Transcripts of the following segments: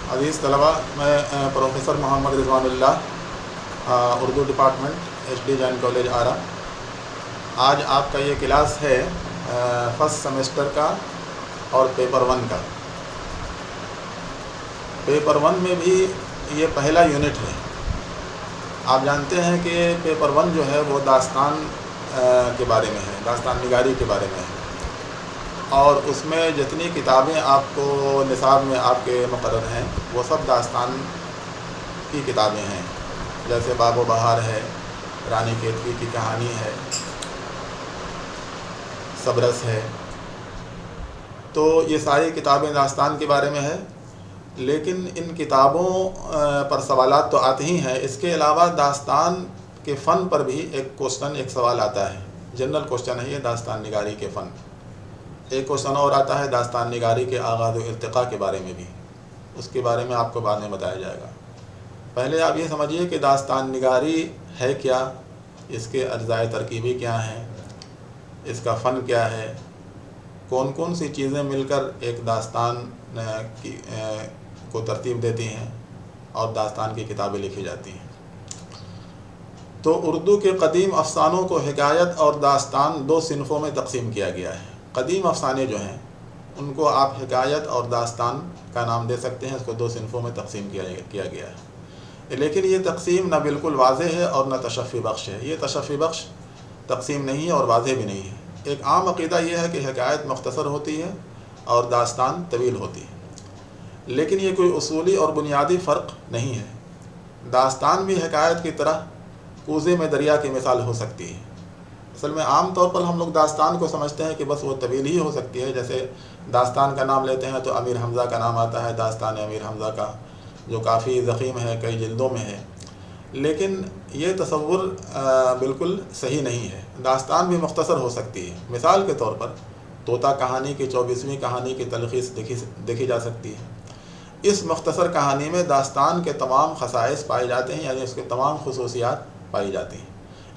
عزیز طلباء، میں professor Muhammad Rizwan Ullah, Urdu department, H D Jain college Arrah. آج آپ کا یہ کلاس ہے فرسٹ سمیسٹر کا اور پیپر 1 کا۔ پیپر 1 میں بھی یہ پہلا یونٹ ہے۔ آپ جانتے ہیں کہ پیپر 1 جو ہے وہ داستان کے بارے میں ہے، داستان نگاری کے بارے میں ہے، اور اس میں جتنی کتابیں آپ کو نصاب میں آپ کے مقرر ہیں وہ سب داستان کی کتابیں ہیں، جیسے باب و بہار ہے، رانی کیتکی کی کہانی ہے، صبرس ہے۔ تو یہ ساری کتابیں داستان کے بارے میں ہے، لیکن ان کتابوں پر سوالات تو آتے ہی ہیں۔ اس کے علاوہ داستان کے فن پر بھی ایک سوال آتا ہے، جنرل کوسچن ہے یہ داستان نگاری کے فن۔ ایک کوسچن اور آتا ہے داستان نگاری کے آغاز و ارتقاء کے بارے میں بھی، اس کے بارے میں آپ کو بعد میں بتایا جائے گا۔ پہلے آپ یہ سمجھیے کہ داستان نگاری ہے کیا، اس کے اجزائے ترکیبی کیا ہیں، اس کا فن کیا ہے، کون کون سی چیزیں مل کر ایک داستان کو ترتیب دیتی ہیں اور داستان کی کتابیں لکھی جاتی ہیں۔ تو اردو کے قدیم افسانوں کو حکایت اور داستان 2 صنفوں میں تقسیم کیا گیا ہے۔ قدیم افسانے جو ہیں ان کو آپ حکایت اور داستان کا نام دے سکتے ہیں، اس کو 2 صنفوں میں تقسیم کیا گیا ہے۔ لیکن یہ تقسیم نہ بالکل واضح ہے اور نہ تشفی بخش ہے۔ یہ تشفی بخش تقسیم نہیں ہے اور واضح بھی نہیں ہے۔ ایک عام عقیدہ یہ ہے کہ حکایت مختصر ہوتی ہے اور داستان طویل ہوتی ہے، لیکن یہ کوئی اصولی اور بنیادی فرق نہیں ہے۔ داستان بھی حکایت کی طرح کوزے میں دریا کی مثال ہو سکتی ہے۔ اصل میں عام طور پر ہم لوگ داستان کو سمجھتے ہیں کہ بس وہ طویل ہی ہو سکتی ہے، جیسے داستان کا نام لیتے ہیں تو امیر حمزہ کا نام آتا ہے، داستان امیر حمزہ کا، جو کافی ضخیم ہے، کئی جلدوں میں ہے۔ لیکن یہ تصور بالکل صحیح نہیں ہے۔ داستان بھی مختصر ہو سکتی ہے۔ مثال کے طور پر طوطا کہانی کی 24ویں کہانی کی تلخیص دیکھی جا سکتی ہے۔ اس مختصر کہانی میں داستان کے تمام خصائص پائے جاتے ہیں، یعنی اس کے تمام خصوصیات پائی جاتی ہیں،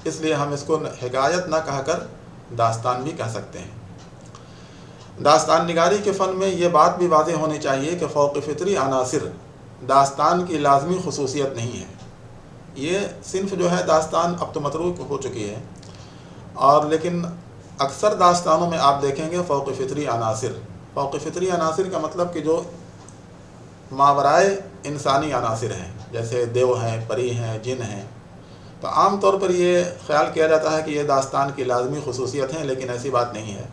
اس لیے ہم اس کو حکایت نہ کہہ کر داستان بھی کہہ سکتے ہیں۔ داستان نگاری کے فن میں یہ بات بھی واضح ہونی چاہیے کہ فوق فطری عناصر داستان کی لازمی خصوصیت نہیں ہے۔ یہ صنف جو ہے داستان اب تو متروک ہو چکی ہے، اور لیکن اکثر داستانوں میں آپ دیکھیں گے فوق فطری عناصر۔ فوق فطری عناصر کا مطلب کہ جو ماورائے انسانی عناصر ہیں، جیسے دیو ہیں، پری ہیں، جن ہیں۔ تو عام طور پر یہ خیال کیا جاتا ہے کہ یہ داستان کی لازمی خصوصیت ہیں، لیکن ایسی بات نہیں ہے۔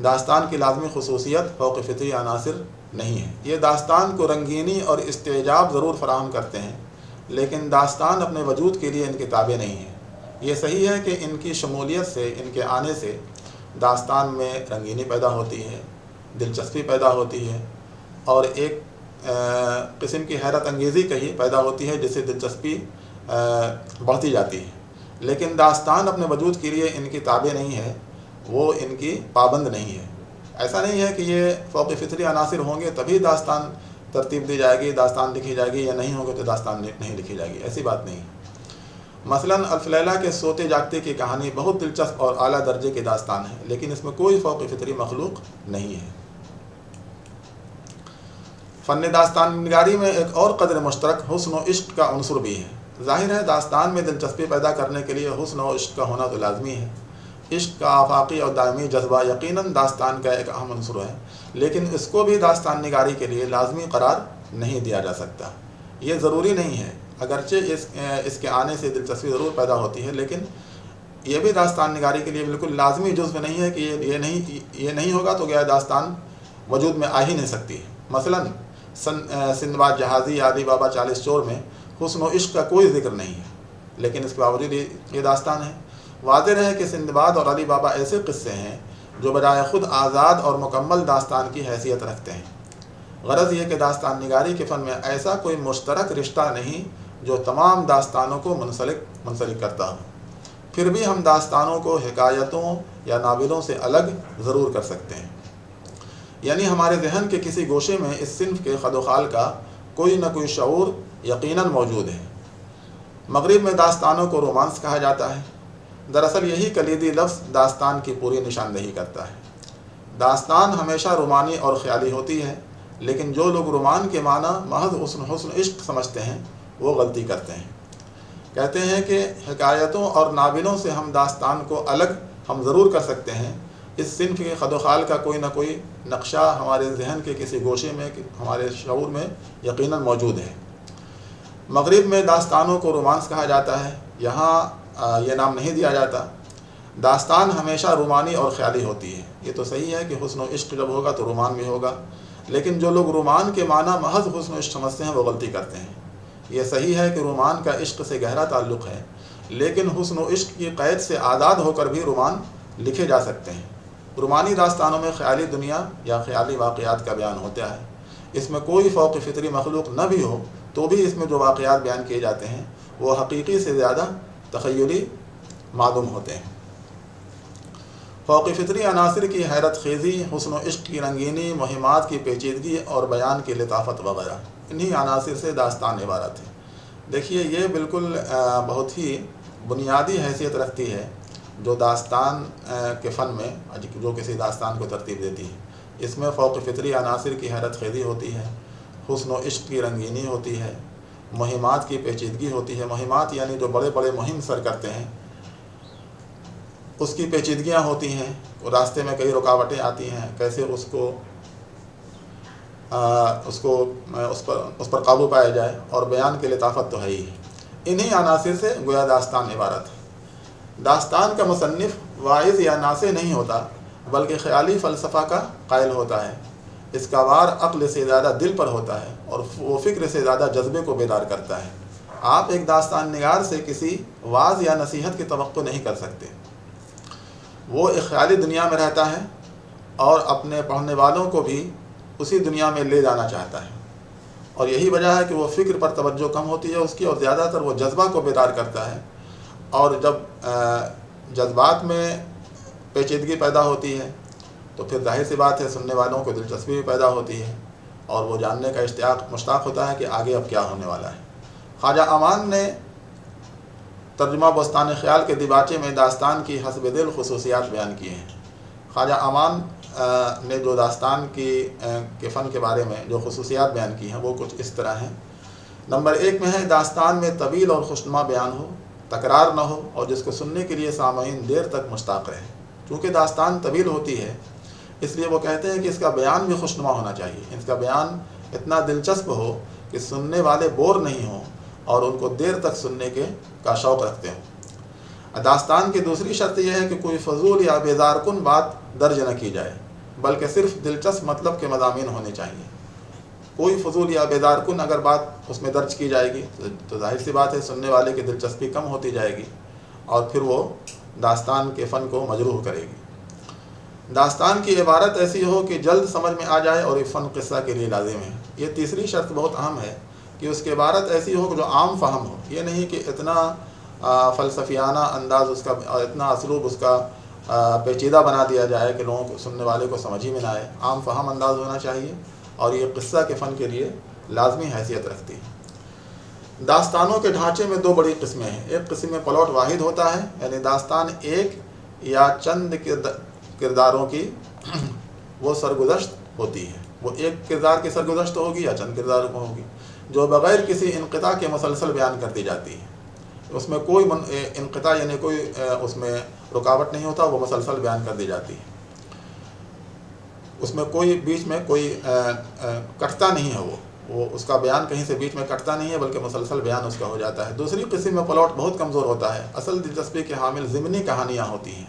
داستان کی لازمی خصوصیت فوق فطری عناصر نہیں ہے۔ یہ داستان کو رنگینی اور استعجاب ضرور فراہم کرتے ہیں، لیکن داستان اپنے وجود کے لیے ان کی تابع نہیں ہے۔ یہ صحیح ہے کہ ان کی شمولیت سے، ان کے آنے سے داستان میں رنگینی پیدا ہوتی ہے، دلچسپی پیدا ہوتی ہے، اور ایک قسم کی حیرت انگیزی کہی پیدا ہوتی ہے، جس سے دلچسپی بڑھتی جاتی ہے۔ لیکن داستان اپنے وجود کے لیے ان کی تابع نہیں ہے، وہ ان کی پابند نہیں ہے۔ ایسا نہیں ہے کہ یہ فوق فطری عناصر ہوں گے تبھی داستان ترتیب دی جائے گی، داستان لکھی جائے گی، یا نہیں ہوں گے تو داستان نہیں لکھی جائے گی، ایسی بات نہیں۔ مثلاً الف لیلہ کے سوتے جاگتے کی کہانی بہت دلچسپ اور اعلیٰ درجے کی داستان ہے، لیکن اس میں کوئی فوق فطری مخلوق نہیں ہے۔ فن داستان نگاری میں ایک اور قدر مشترک حسن و عشق کا عنصر بھی ہے۔ ظاہر ہے داستان میں دلچسپی پیدا کرنے کے لیے حسن و عشق کا ہونا تو لازمی ہے۔ عشق کا آفاقی اور دائمی جذبہ یقیناً داستان کا ایک اہم عنصر ہے، لیکن اس کو بھی داستان نگاری کے لیے لازمی قرار نہیں دیا جا سکتا۔ یہ ضروری نہیں ہے، اگرچہ اس کے آنے سے دلچسپی ضرور پیدا ہوتی ہے، لیکن یہ بھی داستان نگاری کے لیے بالکل لازمی جزو نہیں ہے کہ یہ نہیں ہوگا تو گیا داستان وجود میں آ ہی نہیں سکتی۔ مثلاً سندباد جہازی یا علی بابا 40 چور میں حسن و عشق کا کوئی ذکر نہیں ہے، لیکن اس کے باوجود یہ داستان ہے۔ واضح ہے کہ سندباد اور علی بابا ایسے قصے ہیں جو بجائے خود آزاد اور مکمل داستان کی حیثیت رکھتے ہیں۔ غرض یہ کہ داستان نگاری کے فن میں ایسا کوئی مشترک رشتہ نہیں جو تمام داستانوں کو منسلک کرتا ہو۔ پھر بھی ہم داستانوں کو حکایتوں یا ناولوں سے الگ ضرور کر سکتے ہیں، یعنی ہمارے ذہن کے کسی گوشے میں اس صنف کے خد و خال کا کوئی نہ کوئی شعور یقیناً موجود ہے۔ مغرب میں داستانوں کو رومانس کہا جاتا ہے۔ دراصل یہی کلیدی لفظ داستان کی پوری نشاندہی کرتا ہے۔ داستان ہمیشہ رومانی اور خیالی ہوتی ہے، لیکن جو لوگ رومان کے معنی محض حسن عشق سمجھتے ہیں وہ غلطی کرتے ہیں۔ کہتے ہیں کہ حکایتوں اور ناولوں سے ہم داستان کو الگ ہم ضرور کر سکتے ہیں، اس صنف کے خد و خال کا کوئی نہ کوئی نقشہ ہمارے ذہن کے کسی گوشے میں، ہمارے شعور میں یقیناً موجود ہے۔ مغرب میں داستانوں کو رومانس کہا جاتا ہے، یہاں یہ نام نہیں دیا جاتا۔ داستان ہمیشہ رومانی اور خیالی ہوتی ہے۔ یہ تو صحیح ہے کہ حسن و عشق جب ہوگا تو رومان بھی ہوگا، لیکن جو لوگ رومان کے معنی محض حسن و عشق سمجھتے ہیں وہ غلطی کرتے ہیں۔ یہ صحیح ہے کہ رومان کا عشق سے گہرا تعلق ہے، لیکن حسن و عشق کی قید سے آزاد ہو کر بھی رومان لکھے جا سکتے ہیں۔ رومانی داستانوں میں خیالی دنیا یا خیالی واقعات کا بیان ہوتا ہے۔ اس میں کوئی فوق فطری مخلوق نہ بھی ہو تو بھی اس میں جو واقعات بیان کیے جاتے ہیں وہ حقیقی سے زیادہ تخیلی معلوم ہوتے ہیں۔ فوق فطری عناصر کی حیرت خیزی، حسن و عشق کی رنگینی، مہمات کی پیچیدگی اور بیان کی لطافت وغیرہ، انہی عناصر سے داستان عبارت ہے۔ دیکھیے یہ بالکل بہت ہی بنیادی حیثیت رکھتی ہے جو داستان کے فن میں، جو کسی داستان کو ترتیب دیتی ہے۔ اس میں فوق فطری عناصر کی حیرت خیزی ہوتی ہے، حسن و عشق کی رنگینی ہوتی ہے، مہمات کی پیچیدگی ہوتی ہے۔ مہمات یعنی جو بڑے بڑے مہم سر کرتے ہیں اس کی پیچیدگیاں ہوتی ہیں، راستے میں کئی رکاوٹیں آتی ہیں، کیسے اس پر قابو پایا جائے، اور بیان کی لطافت تو ہے ہی۔ انہی عناصر سے گویا داستان عبارت ہے۔ داستان کا مصنف واعظ یا ناصح نہیں ہوتا بلکہ خیالی فلسفہ کا قائل ہوتا ہے۔ اس کا وار عقل سے زیادہ دل پر ہوتا ہے اور وہ فکر سے زیادہ جذبے کو بیدار کرتا ہے۔ آپ ایک داستان نگار سے کسی واعظ یا نصیحت کی توقع نہیں کر سکتے۔ وہ ایک خیالی دنیا میں رہتا ہے اور اپنے پڑھنے والوں کو بھی اسی دنیا میں لے جانا چاہتا ہے، اور یہی وجہ ہے کہ وہ فکر پر توجہ کم ہوتی ہے اس کی، اور زیادہ تر وہ جذبہ کو بیدار کرتا ہے۔ اور جب جذبات میں پیچیدگی پیدا ہوتی ہے تو پھر ظاہر سی بات ہے سننے والوں کو دلچسپی بھی پیدا ہوتی ہے اور وہ جاننے کا مشتاق ہوتا ہے کہ آگے اب کیا ہونے والا ہے۔ خواجہ امان نے ترجمہ بستان خیال کے دیباچے میں داستان کی حسب دل خصوصیات بیان کی ہیں۔ خواجہ امان نے جو داستان کے فن کے بارے میں جو خصوصیات بیان کی ہیں وہ کچھ اس طرح ہیں۔ نمبر 1 میں ہے داستان میں طویل اور خوشنما بیان ہو، تکرار نہ ہو، اور جس کو سننے کے لیے سامعین دیر تک مشتاق رہے۔ چونکہ داستان طویل ہوتی ہے اس لیے وہ کہتے ہیں کہ اس کا بیان بھی خوشنما ہونا چاہیے، اس کا بیان اتنا دلچسپ ہو کہ سننے والے بور نہیں ہوں اور ان کو دیر تک سننے کا شوق رکھتے ہوں۔ داستان کی دوسری شرط یہ ہے کہ کوئی فضول یا بیزار کن بات درج نہ کی جائے بلکہ صرف دلچسپ مطلب کے مضامین ہونے چاہیے۔ کوئی فضول یا بیدار کن اگر بات اس میں درج کی جائے گی تو ظاہر سی بات ہے سننے والے کی دلچسپی کم ہوتی جائے گی اور پھر وہ داستان کے فن کو مجروح کرے گی۔ داستان کی عبارت ایسی ہو کہ جلد سمجھ میں آ جائے اور یہ فن قصہ کے لیے لازم ہے۔ یہ تیسری شرط بہت اہم ہے کہ اس کی عبارت ایسی ہو کہ جو عام فہم ہو۔ یہ نہیں کہ اتنا فلسفیانہ انداز اس کا، اتنا اسلوب اس کا پیچیدہ بنا دیا جائے کہ لوگوں کو، سننے والے کو سمجھ ہی میں نہ آئے۔ عام فہم انداز ہونا چاہیے اور یہ قصہ کے فن کے لیے لازمی حیثیت رکھتی ہے۔ داستانوں کے ڈھانچے میں 2 بڑی قسمیں ہیں۔ ایک قسم میں پلاٹ واحد ہوتا ہے، یعنی داستان ایک یا چند کرداروں کی وہ سرگزشت ہوتی ہے، وہ ایک کردار کی سرگزشت ہوگی یا چند کرداروں کو ہوگی، جو بغیر کسی انقطاع کے مسلسل بیان کرتی جاتی ہے۔ اس میں کوئی انقطاع یعنی کوئی اس میں رکاوٹ نہیں ہوتا، وہ مسلسل بیان کر دی جاتی ہے۔ اس میں کوئی بیچ میں کوئی کٹتا نہیں ہے، وہ اس کا بیان کہیں سے بیچ میں کٹتا نہیں ہے بلکہ مسلسل بیان اس کا ہو جاتا ہے۔ دوسری قسم میں پلاٹ بہت کمزور ہوتا ہے، اصل دلچسپی کے حامل ضمنی کہانیاں ہوتی ہیں۔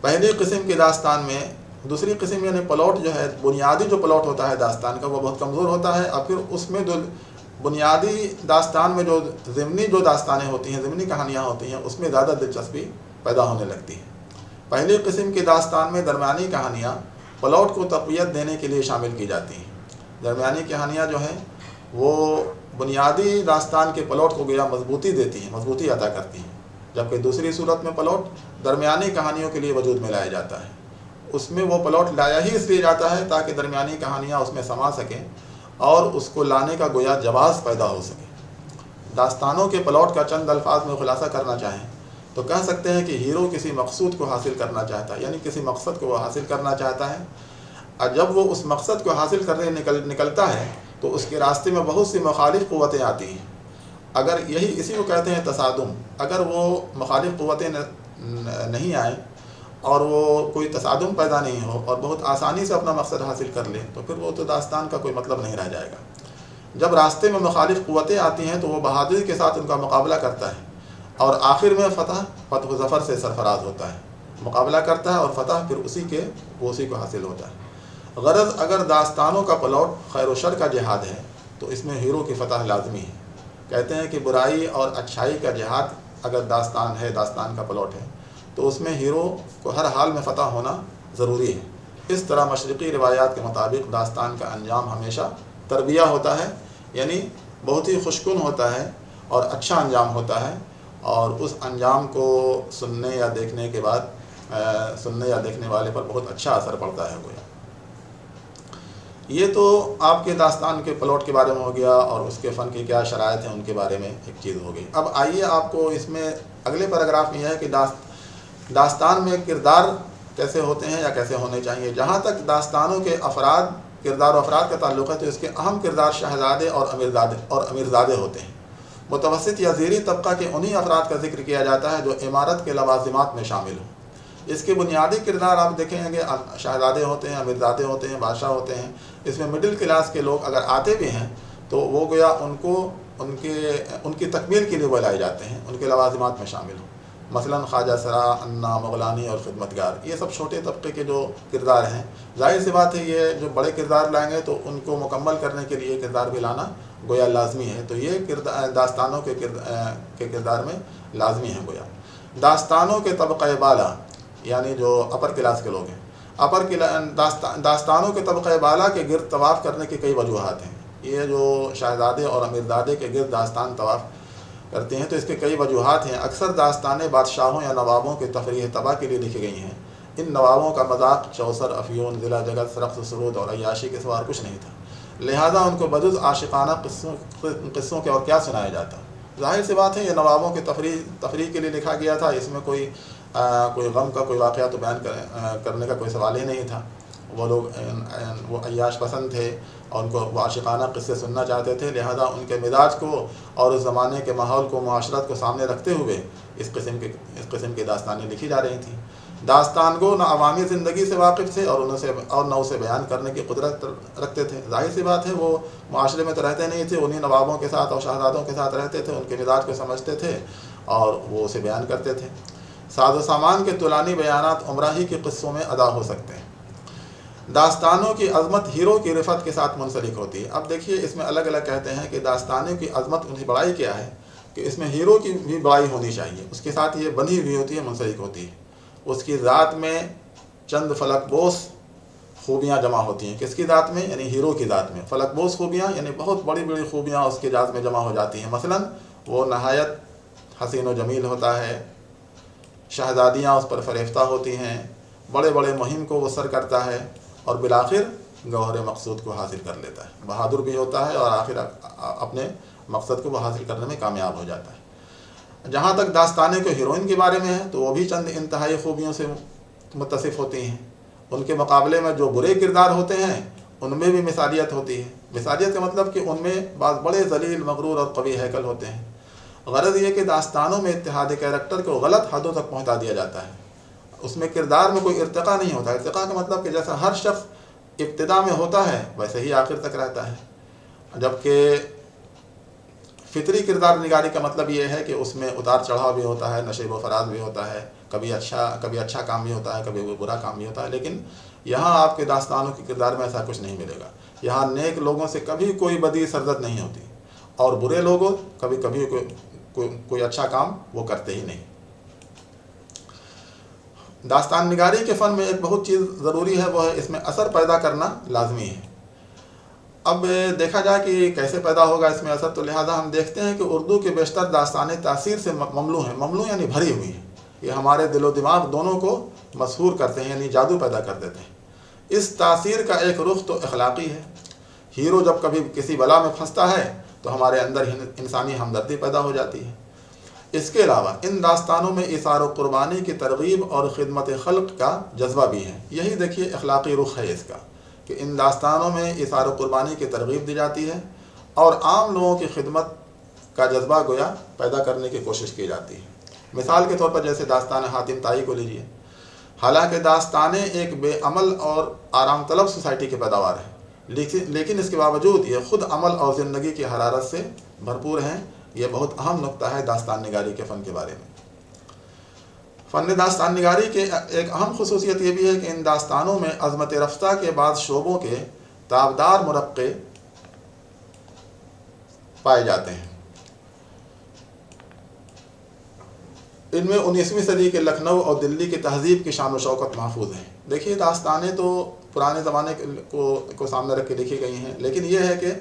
پہلی قسم کی داستان میں، دوسری قسم یعنی پلاٹ جو ہے، بنیادی جو پلاٹ ہوتا ہے داستان کا وہ بہت کمزور ہوتا ہے، اور پھر اس میں جو بنیادی داستان میں جو ضمنی جو داستانیں ہوتی ہیں، ضمنی کہانیاں ہوتی ہیں، اس میں زیادہ دلچسپی پیدا ہونے لگتی ہے۔ پہلی قسم کی داستان میں درمیانی کہانیاں پلاٹ کو تقویت دینے کے لیے شامل کی جاتی ہیں۔ درمیانی کہانیاں جو ہیں وہ بنیادی داستان کے پلاٹ کو گویا مضبوطی دیتی ہیں، مضبوطی عطا کرتی ہیں، جبکہ دوسری صورت میں پلاٹ درمیانی کہانیوں کے لیے وجود میں لایا جاتا ہے۔ اس میں وہ پلاٹ لایا ہی اس لیے جاتا ہے تاکہ درمیانی کہانیاں اس میں سما سکیں اور اس کو لانے کا گویا جواز پیدا ہو سکے۔ داستانوں کے پلاٹ کا چند الفاظ میں خلاصہ کرنا چاہیں تو کہہ سکتے ہیں کہ ہیرو کسی مقصود کو حاصل کرنا چاہتا ہے، یعنی کسی مقصد کو وہ حاصل کرنا چاہتا ہے۔ اور جب وہ اس مقصد کو حاصل کرنے نکلتا ہے تو اس کے راستے میں بہت سی مخالف قوتیں آتی ہیں. اگر اسی کو کہتے ہیں تصادم. اگر وہ مخالف قوتیں نہیں آئیں اور وہ کوئی تصادم پیدا نہیں ہو اور بہت آسانی سے اپنا مقصد حاصل کر لیں تو پھر وہ تو داستان کا کوئی مطلب نہیں رہ جائے گا. جب راستے میں مخالف قوتیں آتی ہیں تو وہ بہادری کے ساتھ ان کا مقابلہ کرتا ہے اور آخر میں فتح و ظفر سے سرفراز ہوتا ہے. مقابلہ کرتا ہے اور فتح پھر اسی کو حاصل ہوتا ہے. غرض اگر داستانوں کا پلاٹ خیر و شر کا جہاد ہے تو اس میں ہیرو کی فتح لازمی ہے. کہتے ہیں کہ برائی اور اچھائی کا جہاد اگر داستان کا پلاٹ ہے تو اس میں ہیرو کو ہر حال میں فتح ہونا ضروری ہے. اس طرح مشرقی روایات کے مطابق داستان کا انجام ہمیشہ تربیہ ہوتا ہے، یعنی بہت ہی خوشکن ہوتا ہے اور اچھا انجام ہوتا ہے، اور اس انجام کو سننے یا دیکھنے والے پر بہت اچھا اثر پڑتا ہے. یہ تو آپ کے داستان کے پلاٹ کے بارے میں ہو گیا اور اس کے فن کی کیا شرائط ہیں ان کے بارے میں ایک چیز ہو گئی. اب آئیے آپ کو اس میں اگلے پیراگراف میں یہ ہے کہ داستان میں کردار کیسے ہوتے ہیں یا کیسے ہونے چاہیے. جہاں تک داستانوں کے کردار و افراد کا تعلق ہے تو اس کے اہم کردار شہزادے اور امیرزادے ہوتے ہیں. متوسط یا زیریں طبقہ کے انہی افراد کا ذکر کیا جاتا ہے جو عمارت کے لوازمات میں شامل ہوں. اس کے بنیادی کردار آپ دیکھیں گے شہزادے ہوتے ہیں، امیرزادے ہوتے ہیں، بادشاہ ہوتے ہیں. اس میں مڈل کلاس کے لوگ اگر آتے بھی ہیں تو وہ گویا ان کی تکمیل کے لیے وہ لائے جاتے ہیں، ان کے لوازمات میں شامل ہوں. مثلا خواجہ سرا، انا، مغلانی اور خدمتگار، یہ سب چھوٹے طبقے کے جو کردار ہیں. ظاہر سی بات ہے یہ جو بڑے کردار لائیں گے تو ان کو مکمل کرنے کے لیے کردار بھی لانا گویا لازمی ہے. تو یہ داستانوں کے کردار میں لازمی ہیں. گویا داستانوں کے طبقہ بالا یعنی جو اپر کلاس کے لوگ ہیں، داستانوں کے طبقہ بالا کے گرد طواف کرنے کی کئی وجوہات ہیں. یہ جو شہزادے اور امیرزادے کے گرد داستان طواف کرتے ہیں تو اس کے کئی وجوہات ہیں. اکثر داستانیں بادشاہوں یا نوابوں کے تفریح طبع کے لیے لکھی گئی ہیں. ان نوابوں کا مذاق چوسر، افیون، ضلع جگت، رقص، سرود اور عیاشی کے سوا کچھ نہیں تھا، لہذا ان کو بجز عاشقانہ قصوں کے اور کیا سنایا جاتا. ظاہر سی بات ہے یہ نوابوں کے تفریح کے لیے لکھا گیا تھا. اس میں کوئی غم کا کوئی واقعہ تو بیان کرنے کا کوئی سوال ہی نہیں تھا. وہ عیاش پسند تھے اور ان کو وہ عاشقانہ قصے سننا چاہتے تھے، لہذا ان کے مزاج کو اور اس زمانے کے ماحول کو، معاشرت کو سامنے رکھتے ہوئے اس قسم کی داستانیں لکھی جا رہی تھیں. داستان گو نہ عوامی زندگی سے واقف تھے اور نہ اسے بیان کرنے کی قدرت رکھتے تھے. ظاہر سی بات ہے وہ معاشرے میں تو رہتے نہیں تھے، انہیں نوابوں کے ساتھ اور شہزادوں کے ساتھ رہتے تھے، ان کے مزاج کو سمجھتے تھے اور وہ اسے بیان کرتے تھے. ساز و سامان کے طولانی بیانات عمرہ ہی کے قصوں میں ادا ہو سکتے ہیں. داستانوں کی عظمت ہیرو کی رفت کے ساتھ منسلک ہوتی ہے. اب دیکھیے اس میں الگ الگ کہتے ہیں کہ داستانوں کی عظمت انہیں بڑائی کیا ہے کہ اس میں ہیرو کی بھی بڑائی ہونی چاہیے، اس کے ساتھ یہ بندھی ہوئی ہوتی ہے، منسلک ہوتی ہے. اس کی ذات میں چند فلک بوس خوبیاں جمع ہوتی ہیں. کس کی ذات میں؟ یعنی ہیرو کی ذات میں فلک بوس خوبیاں، یعنی بہت بڑی بڑی خوبیاں اس کی ذات میں جمع ہو جاتی ہیں. مثلا وہ نہایت حسین و جمیل ہوتا ہے، شہزادیاں اس پر فریفتہ ہوتی ہیں، بڑے بڑے مہم کو وہ سر کرتا ہے اور بالآخر گوہر مقصود کو حاصل کر لیتا ہے. بہادر بھی ہوتا ہے اور آخر اپنے مقصد کو وہ حاصل کرنے میں کامیاب ہو جاتا ہے. جہاں تک داستانیں کو ہیروئن کے بارے میں ہے تو وہ بھی چند انتہائی خوبیوں سے متصف ہوتی ہیں. ان کے مقابلے میں جو برے کردار ہوتے ہیں ان میں بھی مثالیت ہوتی ہے. مثالیت کا مطلب کہ ان میں بعض بڑے ذلیل، مغرور اور قوی ہیکل ہوتے ہیں. غرض یہ کہ داستانوں میں اتحاد کیریکٹر کو غلط حدوں تک پہنچا دیا جاتا ہے. اس میں کردار میں کوئی ارتقاء نہیں ہوتا. ارتقاء کا مطلب کہ جیسا ہر شخص ابتدا میں ہوتا ہے ویسے ہی آخر تک رہتا ہے، جبکہ فطری کردار نگاری کا مطلب یہ ہے کہ اس میں اتار چڑھاؤ بھی ہوتا ہے، نشیب و فراز بھی ہوتا ہے، کبھی اچھا کام بھی ہوتا ہے، کبھی برا کام بھی ہوتا ہے. لیکن یہاں آپ کے داستانوں کے کردار میں ایسا کچھ نہیں ملے گا. یہاں نیک لوگوں سے کبھی کوئی بدی سرزد نہیں ہوتی اور برے لوگوں کبھی کوئی اچھا کام وہ کرتے ہی نہیں. داستان نگاری کے فن میں ایک بہت چیز ضروری ہے، وہ ہے اس میں اثر پیدا کرنا لازمی ہے. اب دیکھا جائے کہ کیسے پیدا ہوگا اس میں اثر، تو لہٰذا ہم دیکھتے ہیں کہ اردو کے بیشتر داستانیں تاثیر سے مملو ہیں. مملو یعنی بھری ہوئی ہیں. یہ ہمارے دل و دماغ دونوں کو مسحور کرتے ہیں، یعنی جادو پیدا کر دیتے ہیں. اس تاثیر کا ایک رخ تو اخلاقی ہے. ہیرو جب کبھی کسی بلا میں پھنستا ہے تو ہمارے اندر انسانی ہمدردی پیدا ہو جاتی ہے. اس کے علاوہ ان داستانوں میں ایثار و قربانی کی ترغیب اور خدمت خلق کا جذبہ بھی ہے. یہی دیکھیے اخلاقی رخ ہے اس کا. کہ ان داستانوں میں اثار و قربانی کی ترغیب دی جاتی ہے اور عام لوگوں کی خدمت کا جذبہ گویا پیدا کرنے کی کوشش کی جاتی ہے۔ مثال کے طور پر جیسے داستان حاتم طائی کو لیجیے۔ حالانکہ داستانیں ایک بے عمل اور آرام طلب سوسائٹی کی پیداوار ہے، لیکن اس کے باوجود یہ خود عمل اور زندگی کی حرارت سے بھرپور ہیں۔ یہ بہت اہم نقطہ ہے داستان نگاری کے فن کے بارے میں۔ فن داستان نگاری کے ایک اہم خصوصیت یہ بھی ہے کہ ان داستانوں میں عظمت رفتہ کے بعض شعبوں کے تابدار مرقع پائے جاتے ہیں۔ ان میں 19ویں صدی کے لکھنؤ اور دلی کی تہذیب کی شان و شوکت محفوظ ہیں۔ دیکھیے داستانیں تو پرانے زمانے کو سامنے رکھ کے لکھی گئی ہیں، لیکن یہ ہے کہ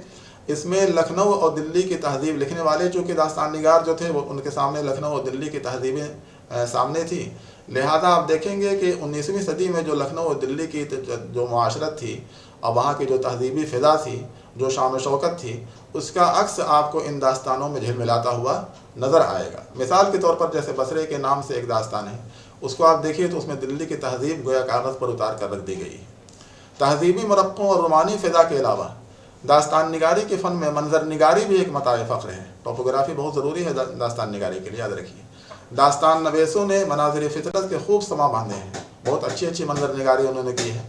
اس میں لکھنؤ اور دلی کی تہذیب لکھنے والے چونکہ داستان نگار جو تھے وہ ان کے سامنے لکھنؤ اور دلی کی تہذیبیں سامنے تھی، لہذا آپ دیکھیں گے کہ 19ویں صدی میں جو لکھنؤ اور دلی کی جو معاشرت تھی اور وہاں کی جو تہذیبی فضا تھی، جو شان و شوکت تھی، اس کا عکس آپ کو ان داستانوں میں جھلملاتا ہوا نظر آئے گا۔ مثال کے طور پر جیسے بصرے کے نام سے ایک داستان ہے، اس کو آپ دیکھیے تو اس میں دلی کی تہذیب گویا کاغذ پر اتار کر رکھ دی گئی ہے۔ تہذیبی مرقعوں اور رومانی فضا کے علاوہ داستان نگاری کے فن میں منظر نگاری بھی ایک متاع فخر ہے۔ ٹوپوگرافی بہت ضروری ہے داستان نگاری کے لیے، یاد رکھیے۔ داستان نویسوں نے مناظر فطرت کے خوب سما باندھے ہیں، بہت اچھی منظر نگاری انہوں نے کی ہے۔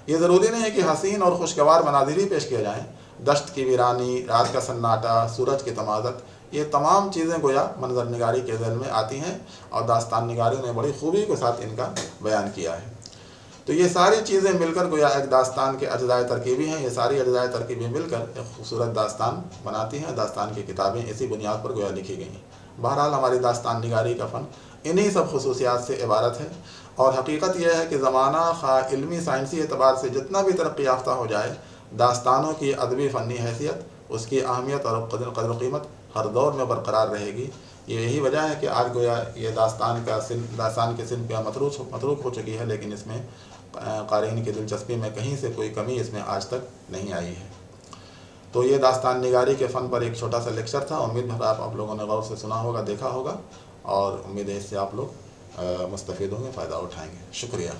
یہ ضروری نہیں ہے کہ حسین اور خوشگوار مناظر ہی پیش کیے جائیں، دشت کی ویرانی، رات کا سناٹا، سورج کی تمازت، یہ تمام چیزیں گویا منظر نگاری کے ذیل میں آتی ہیں اور داستان نگاریوں نے بڑی خوبی کے ساتھ ان کا بیان کیا ہے۔ تو یہ ساری چیزیں مل کر گویا ایک داستان کے اجزاء ترکیبی ہیں۔ یہ ساری اجزاء ترکیبی مل کر ایک خوبصورت داستان بناتی ہیں۔ داستان کی کتابیں اسی بنیاد پر گویا لکھی گئی ہیں۔ بہرحال ہماری داستان نگاری کا فن انہی سب خصوصیات سے عبارت ہے، اور حقیقت یہ ہے کہ زمانہ خواہ علمی سائنسی اعتبار سے جتنا بھی ترقی یافتہ ہو جائے، داستانوں کی ادبی فنی حیثیت، اس کی اہمیت اور قدر و قیمت ہر دور میں برقرار رہے گی۔ یہی وجہ ہے کہ آج گویا یہ داستان کے صنف کا متروک ہو چکی ہے، لیکن اس میں قارئین کی دلچسپی میں کہیں سے کوئی کمی اس میں آج تک نہیں آئی ہے۔ تو یہ داستان نگاری کے فن پر ایک چھوٹا سا لیکچر تھا۔ امید ہے آپ لوگوں نے غور سے سنا ہوگا، دیکھا ہوگا، اور امید ہے اس سے آپ لوگ مستفید ہوں گے، فائدہ اٹھائیں گے۔ شکریہ۔